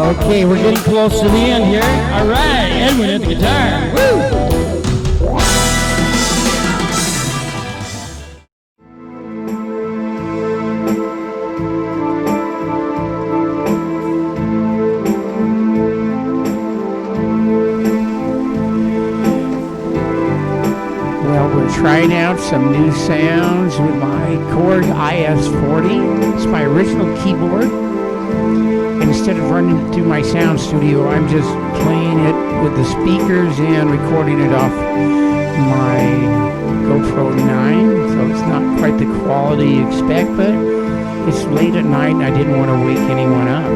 Okay, we're getting close to the end here. All right, Edwin at the guitar. Woo! Well, we're trying out some new sounds with my Korg Is40. It's my original keyboard. Instead of running it through my sound studio, I'm just playing it with the speakers and recording it off my GoPro 9. So it's not quite the quality you expect, but it's late at night and I didn't want to wake anyone up.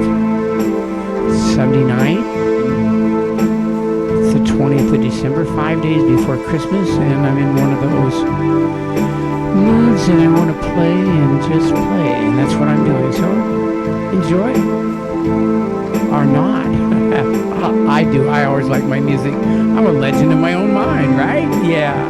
It's Sunday night. It's the 20th of December, 5 days before Christmas, and I'm in one of those moods and I want to play and just play, and that's what I'm doing. So enjoy. Or not. I do. I always like my music. I'm a legend in my own mind, right? Yeah.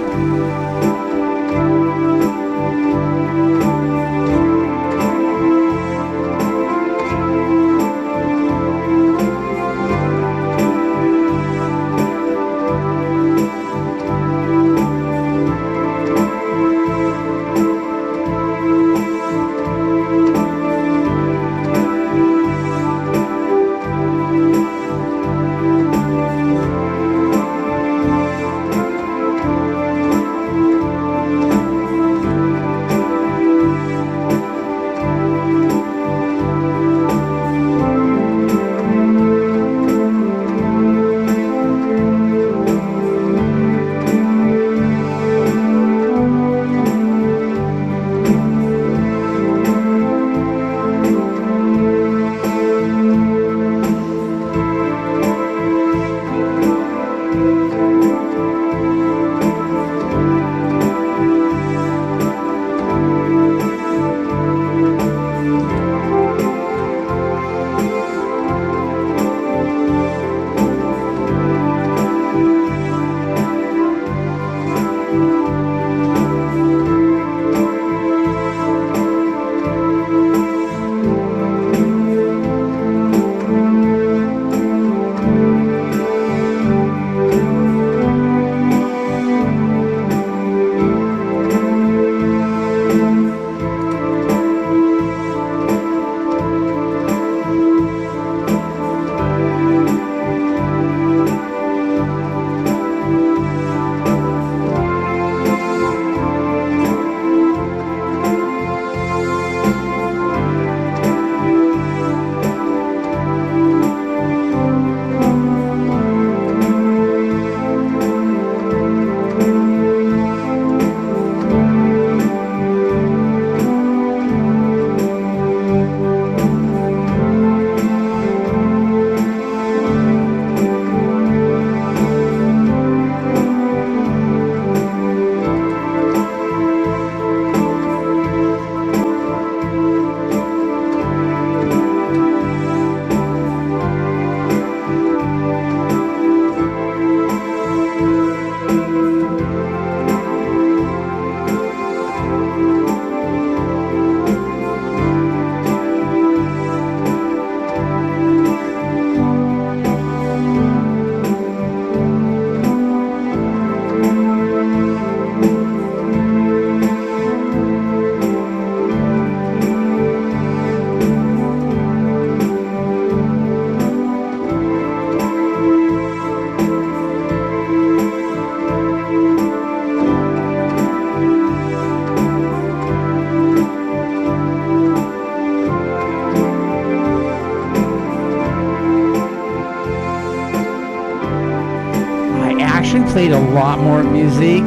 Played a lot more music,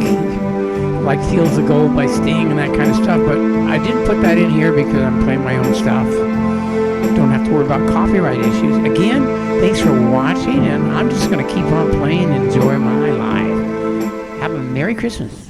like Fields of Gold by Sting and that kind of stuff, but I didn't put that in here because I'm playing my own stuff. Don't have to worry about copyright issues. Again, thanks for watching, and I'm just going to keep on playing and enjoy my life. Have a Merry Christmas.